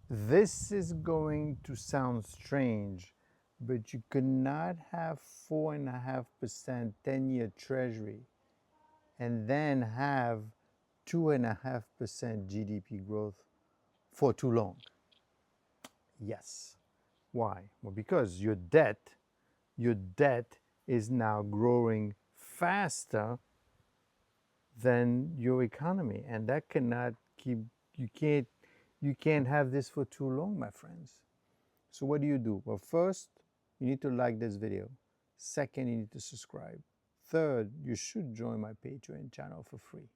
This is going to sound strange, but you cannot have 4.5% 10-year treasury and then have 2.5% GDP growth for too long. Yes. Why? Well, because your debt is now growing faster than your economy, and that cannot keep. You can't have this for too long, my friends. So what do? Well, first, you need to like this video. Second, you need to subscribe. Third, you should join my Patreon channel for free.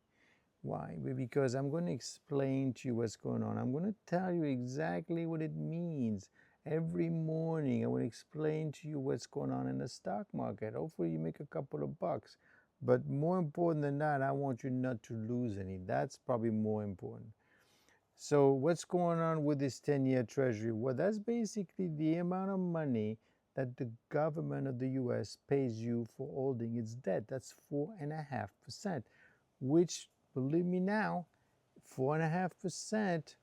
Why? Because I'm going to explain to you what's going on. I'm going to tell you exactly what it means. Every morning, I will explain to you what's going on in the stock market. Hopefully, you make a couple of bucks. But more important than that, I want you not to lose any. That's probably more important. So what's going on with this 10-year treasury? Well, that's basically the amount of money that the government of the US pays you for holding its debt. That's 4.5%, which, believe me now, 4.5%,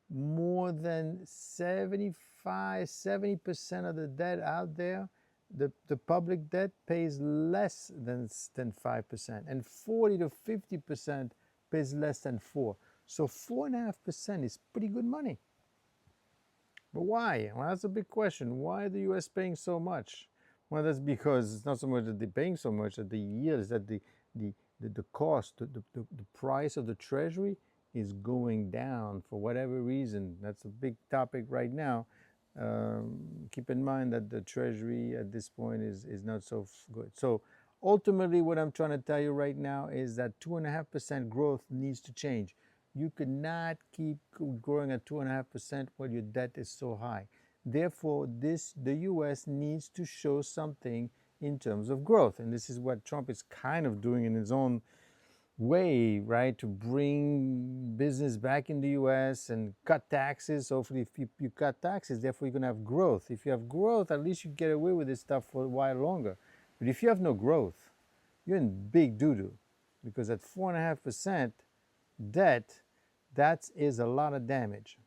more than 70% of the debt out there, the public debt pays less than 5%, and 40 to 50% pays less than 4%. So 4.5% is pretty good money. But why? Well, that's a big question. Why are the US paying so much? Well, that's because it's not so much that they're paying so much, that the yield is that the cost, the price of the treasury is going down for whatever reason. That's a big topic right now. Keep in mind that the treasury at this point is not so good. So ultimately, what I'm trying to tell you right now is that 2.5% growth needs to change. You cannot keep growing at 2.5% while your debt is so high. Therefore, the US needs to show something in terms of growth. And this is what Trump is kind of doing in his own way, right? To bring business back in the US and cut taxes. Hopefully, if you cut taxes, therefore you're going to have growth. If you have growth, at least you get away with this stuff for a while longer. But if you have no growth, you're in big doo-doo. Because at 4.5% debt, that is a lot of damage.